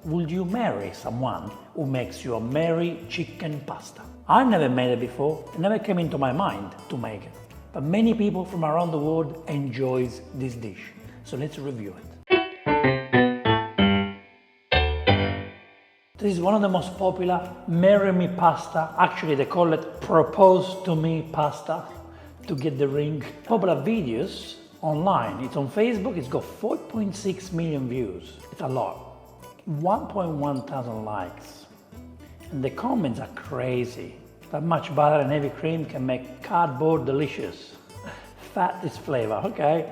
would you marry someone who makes you a merry chicken pasta? I never made it before, it never came into my mind to make it. But many people from around the world enjoys this dish. So let's review it. This is one of the most popular marry me pasta. Actually, they call it propose to me pasta to get the ring. Popular videos online. It's on Facebook. It's got 4.6 million views. It's a lot. 1.1 thousand likes. And the comments are crazy. That much butter and heavy cream can make cardboard delicious. Fat is flavor. Okay.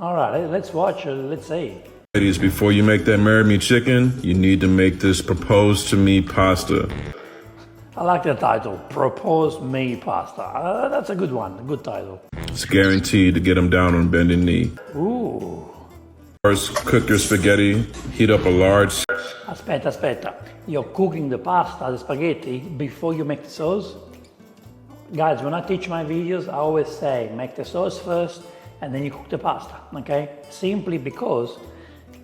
All right, let's watch. Let's see. Ladies, before you make that marry me chicken, you need to make this propose to me pasta. I like the title, Propose Me Pasta. That's a good one, a good title. It's guaranteed to get them down on bending knee. Ooh. First, cook your spaghetti. Heat up a large... Aspetta. You're cooking the pasta, the spaghetti, before you make the sauce? Guys, when I teach my videos, I always say, make the sauce first, and then you cook the pasta, okay? Simply because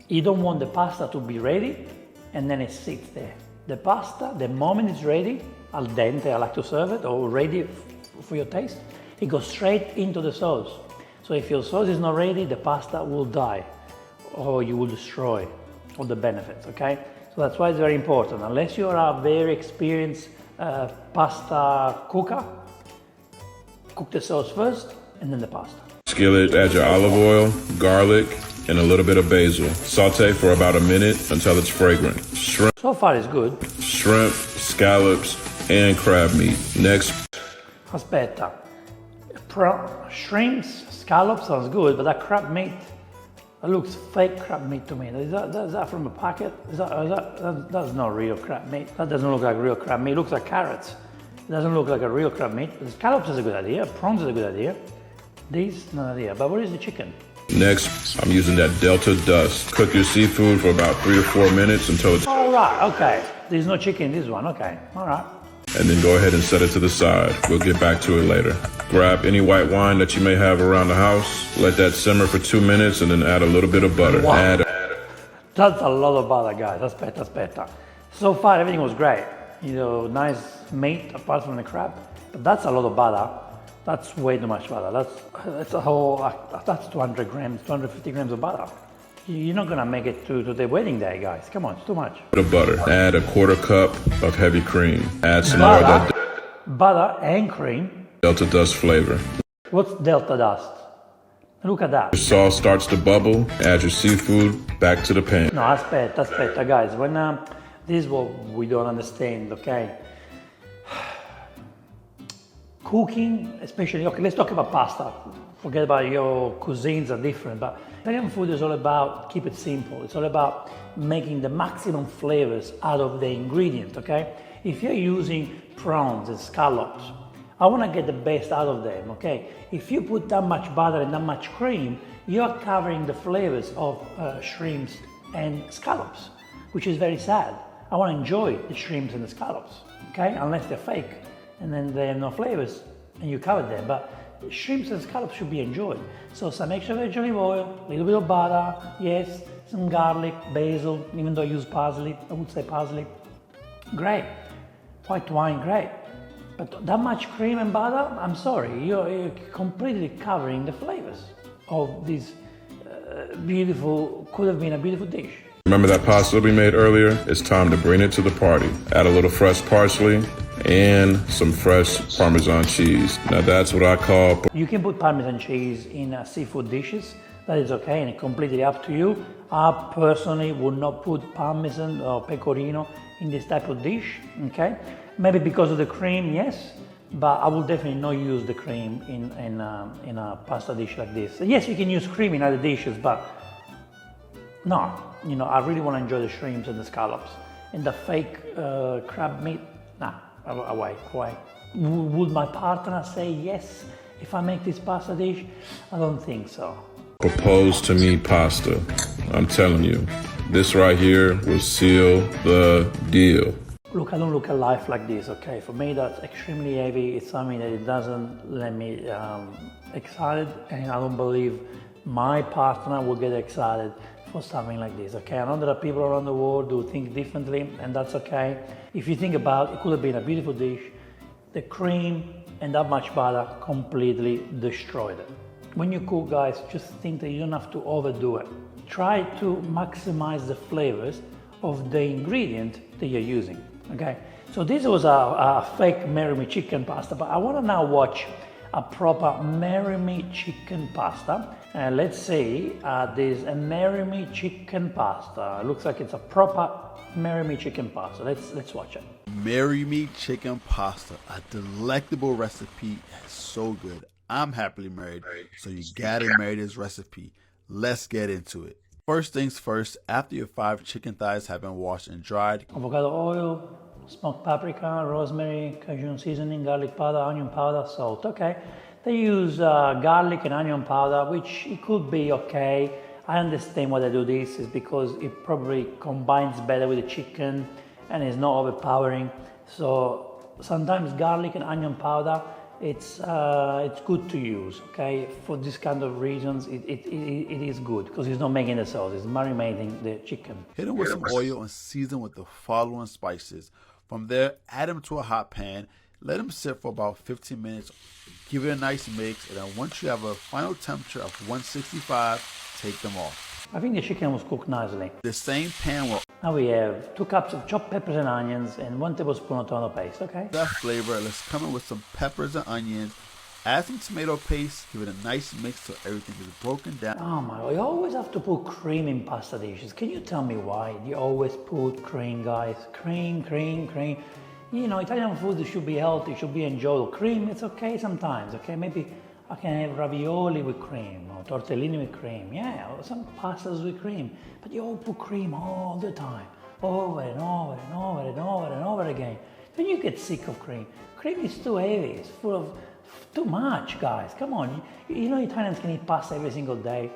you don't want the pasta to be ready, and then it sits there. The pasta, the moment it's ready, al dente, I like to serve it, or ready for your taste, it goes straight into the sauce. So if your sauce is not ready, the pasta will die, or you will destroy all the benefits, okay? So that's why it's very important. Unless you are a very experienced pasta cooker, cook the sauce first, and then the pasta. Skillet, add your olive oil, garlic, and a little bit of basil. Saute for about a minute until it's fragrant. Shrimp. So far it's good. Shrimp, scallops, and crab meat. Next. Aspetta. Shrimps, scallops sounds good, but that crab meat, that looks fake crab meat to me. Is that from a packet? That's not real crab meat. That doesn't look like real crab meat. It looks like carrots. It doesn't look like a real crab meat. The scallops is a good idea. Prawns is a good idea. These, no idea. But what is the chicken? Next, I'm using that Delta dust. Cook your seafood for about 3 to 4 minutes until it's... All right, okay. There's no chicken in this one, okay. All right. And then go ahead and set it to the side. We'll get back to it later. Grab any white wine that you may have around the house. Let that simmer for 2 minutes and then add a little bit of butter. Wow. That's a lot of butter, guys. Aspetta. So far, everything was great. You know, nice meat apart from the crab. But that's a lot of butter. That's way too much butter. That's 200 grams, 250 grams of butter. You're not gonna make it to the wedding day, guys. Come on, it's too much. Of butter. Add a 1/4 cup of heavy cream. Add some more of that butter and cream. Delta dust flavor. What's Delta dust? Look at that. Your sauce starts to bubble. Add your seafood back to the pan. No, aspetta, guys. When this is what we don't understand, okay? Cooking, especially, okay, let's talk about pasta. Forget about your cuisines are different, but Italian food is all about, keep it simple. It's all about making the maximum flavors out of the ingredient, okay? If you're using prawns and scallops, I want to get the best out of them, okay? If you put that much butter and that much cream, you're covering the flavors of shrimps and scallops, which is very sad. I want to enjoy the shrimps and the scallops, okay? Unless they're fake, and then they have no flavors, and you cover them. But shrimps and scallops should be enjoyed. So some extra virgin olive oil, a little bit of butter, yes, some garlic, basil, even though I use parsley, I would say parsley. Great. White wine, great. But that much cream and butter, I'm sorry, you're completely covering the flavors of this beautiful, could have been a beautiful dish. Remember that pasta we made earlier? It's time to bring it to the party. Add a little fresh parsley and some fresh Parmesan cheese. Now that's what I call... You can put Parmesan cheese in seafood dishes. That is okay, and it's completely up to you. I personally would not put Parmesan or Pecorino in this type of dish, okay? Maybe because of the cream, yes, but I will definitely not use the cream in a pasta dish like this. Yes, you can use cream in other dishes, but no, you know, I really want to enjoy the shrimps and the scallops. And the fake crab meat, nah, away. Would my partner say yes if I make this pasta dish? I don't think so. Propose to me pasta. I'm telling you, this right here will seal the deal. Look, I don't look at life like this, okay? For me, that's extremely heavy. It's something that it doesn't let me excited, and I don't believe my partner will get excited for something like this, okay? I know there are people around the world who think differently, and that's okay. If you think about it, could have been a beautiful dish. The cream and that much butter completely destroyed it. When you cook, guys, just think that you don't have to overdo it. Try to maximize the flavors of the ingredient that you're using, okay? So this was a fake marry me chicken pasta, but I want to now watch a proper marry me chicken pasta. Let's see, there's a marry me chicken pasta. Looks like it's a proper marry me chicken pasta. Let's watch it. Marry me chicken pasta, a delectable recipe. It's so good. I'm happily married, so you gotta marry this recipe. Let's get into it. First things first, after your 5 chicken thighs have been washed and dried, Avocado oil, smoked paprika, rosemary, Cajun seasoning, garlic powder, onion powder, salt. Okay, they use garlic and onion powder, which it could be okay. I understand why they do this is because it probably combines better with the chicken and is not overpowering. So sometimes garlic and onion powder, it's good to use, okay? For this kind of reasons, it is good because it's not making the sauce, it's marinating the chicken. hit them with some oil and season with the following spices. From there, add them to a hot pan. Let them sit for about 15 minutes. Give it a nice mix, and then once you have a final temperature of 165, take them off. I think the chicken was cooked nicely. The same pan will Now we have 2 cups of chopped peppers and onions and 1 tablespoon of tomato paste, okay? that flavor. Let's come in with some peppers and onions. Add some tomato paste. Give it a nice mix so everything is broken down. Oh my God, you always have to put cream in pasta dishes. Can you tell me why? You always put cream, guys. Cream, cream, cream. You know, Italian food should be healthy, should be enjoyable. Cream, it's okay sometimes, okay? Maybe I can have ravioli with cream or tortellini with cream, yeah, or some pastas with cream. But you all put cream all the time, over and over and over and over and over again. Then you get sick of cream. Cream is too heavy, it's full of too much, guys. Come on, you know Italians can eat pasta every single day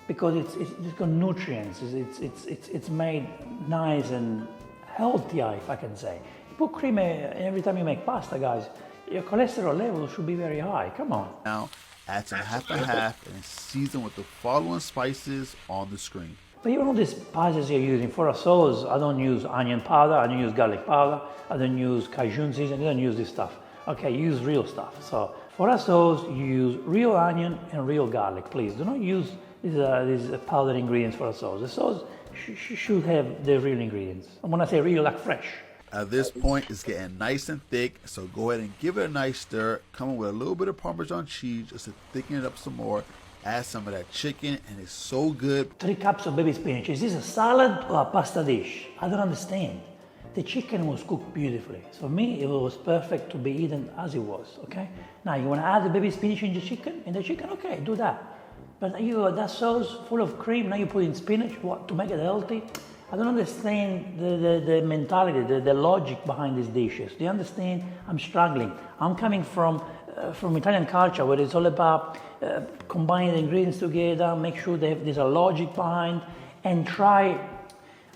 because it's got nutrients. It's made nice and healthy, if I can say. You put cream every time you make pasta, guys. Your cholesterol level should be very high. Come on. Now, add some half and half and season with the following spices on the screen. But you know these spices you're using for a sauce. I don't use onion powder. I don't use garlic powder. I don't use Cajun seasoning. I don't use this stuff. Okay, use real stuff. So for a sauce, you use real onion and real garlic. Please do not use these powdered ingredients for a sauce. The sauce should have the real ingredients. And when I say real, like fresh. At this point, it's getting nice and thick, so go ahead and give it a nice stir. Come in with a little bit of Parmesan cheese just to thicken it up some more. Add some of that chicken, and it's so good. 3 cups of baby spinach. Is this a salad or a pasta dish? I don't understand. The chicken was cooked beautifully. So for me, it was perfect to be eaten as it was, okay? Now, you want to add the baby spinach in the chicken? Okay, do that. But that sauce full of cream, now you put in spinach, what, to make it healthy? I don't understand the mentality, the logic behind these dishes. Do you understand? I'm struggling. I'm coming from Italian culture where it's all about combining the ingredients together, make sure there's a logic behind, and try,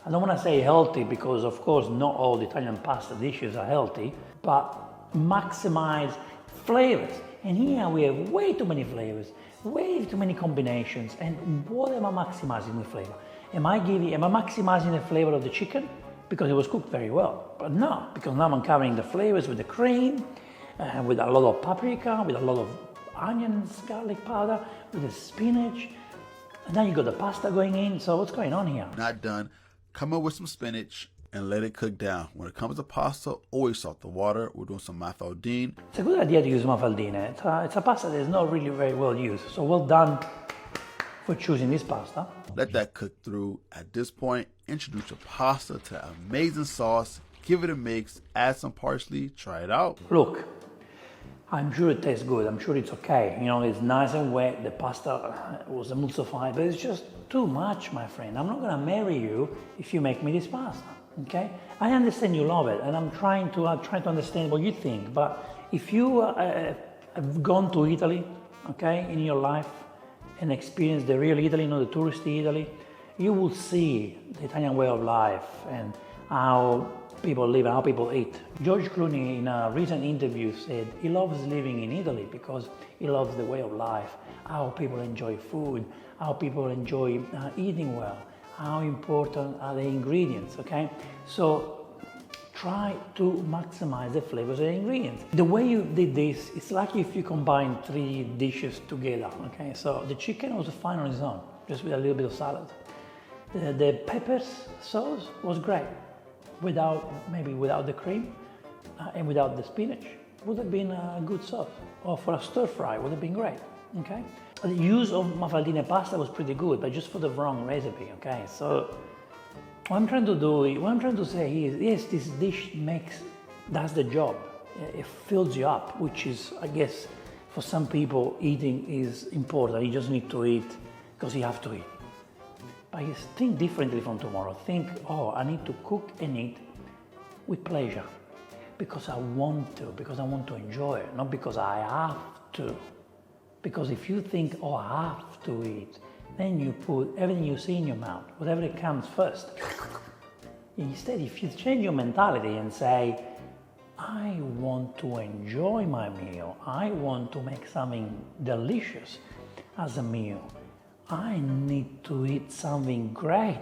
I don't want to say healthy because of course not all the Italian pasta dishes are healthy, but maximize flavors. And here we have way too many flavors, way too many combinations. And what am I maximizing the flavor? Am I maximizing the flavor of the chicken? Because it was cooked very well. But no, because now I'm covering the flavors with the cream, with a lot of paprika, with a lot of onions, garlic powder, with the spinach. And then you got the pasta going in. So what's going on here? Not done. Come in with some spinach and let it cook down. When it comes to pasta, always salt the water. We're doing some mafaldine. It's a good idea to use mafaldine. It's a pasta that is not really very well used. So well done for choosing this pasta. Let that cook through. At this point, introduce your pasta to that amazing sauce. Give it a mix. Add some parsley. Try it out. Look, I'm sure it tastes good. I'm sure it's okay. You know, it's nice and wet. The pasta was emulsified, but it's just too much, my friend. I'm not going to marry you if you make me this pasta. Okay? I understand you love it, and I'm trying to understand what you think. But if you have gone to Italy, okay, in your life, and experience the real Italy, not the touristy Italy, you will see the Italian way of life and how people live and how people eat. George Clooney in a recent interview said he loves living in Italy because he loves the way of life, how people enjoy food, how people enjoy eating well, how important are the ingredients, okay? So try to maximize the flavors of the ingredients. The way you did this, it's like if you combine 3 dishes together, okay? So the chicken was fine on its own, just with a little bit of salad. The peppers sauce was great, maybe without the cream and without the spinach. Would have been a good sauce. Or for a stir fry, would have been great, okay? The use of mafaldine pasta was pretty good, but just for the wrong recipe, okay? So what I'm trying to say is, yes, this dish does the job. It fills you up, which is, I guess, for some people, eating is important. You just need to eat because you have to eat. But think differently from tomorrow. Think, oh, I need to cook and eat with pleasure. Because I want to enjoy it, not because I have to. Because if you think, oh, I have to eat, then you put everything you see in your mouth, whatever it comes first. Instead, if you change your mentality and say, I want to enjoy my meal, I want to make something delicious as a meal, I need to eat something great,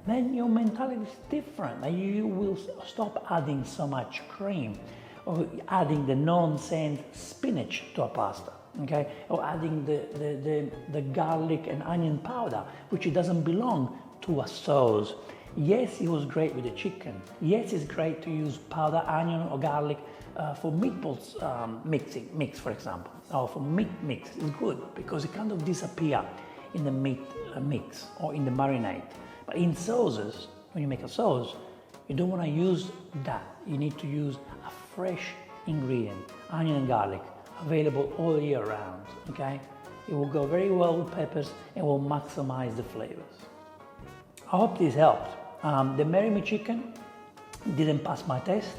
then your mentality is different. And you will stop adding so much cream or adding the nonsense spinach to a pasta, okay? Or adding the garlic and onion powder, which it doesn't belong to a sauce. Yes, it was great with the chicken. Yes, it's great to use powder onion or garlic for meatballs mix, for example, or for meat mix. It's good because it kind of disappears in the meat mix or in the marinade. But in sauces, when you make a sauce, you don't want to use that. You need to use a fresh ingredient, onion and garlic, available all year round, okay? It will go very well with peppers and will maximize the flavors. I hope this helped. The Marry Me chicken didn't pass my test.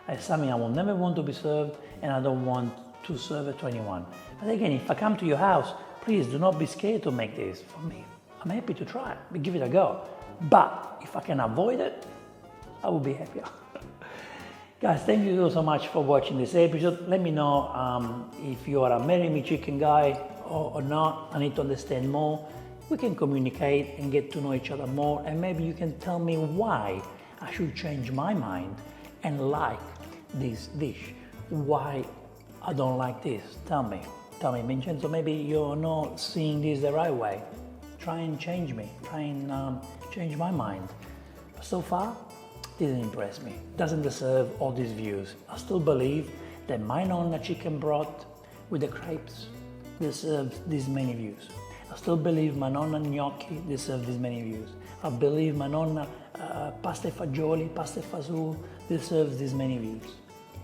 It's something I will never want to be served, and I don't want to serve it to anyone. But again, if I come to your house, please do not be scared to make this for me. I'm happy to try it, give it a go. But if I can avoid it, I will be happier. Guys, thank you so much for watching this episode. Let me know if you are a Marry Me chicken guy or not. I need to understand more. We can communicate and get to know each other more, and maybe you can tell me why I should change my mind and like this dish. Why I don't like this. Tell me, Vincenzo, maybe you're not seeing this the right way. Try and change me, try and change my mind. But so far, didn't impress me, doesn't deserve all these views. I still believe that my nonna chicken broth with the crepes deserves these many views. I still believe my nonna gnocchi deserves these many views. I believe my nonna pasta e fagioli, pasta e fasul deserves these many views.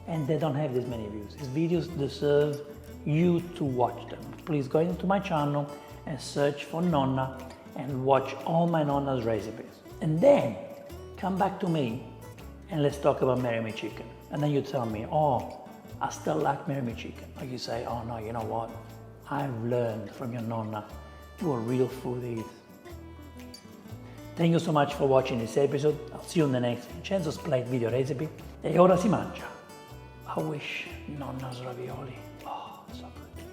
And they don't have this many views. These videos deserve you to watch them. Please go into my channel and search for Nonna and watch all my Nonna's recipes. And then come back to me and let's talk about Marry Me chicken. And then you tell me, oh, I still like Marry Me chicken. Or you say, oh no, you know what? I've learned from your Nonna what real food is. Thank you so much for watching this episode. I'll see you in the next Vincenzo's Plate video recipe. E ora si mangia. I wish Nonna's ravioli.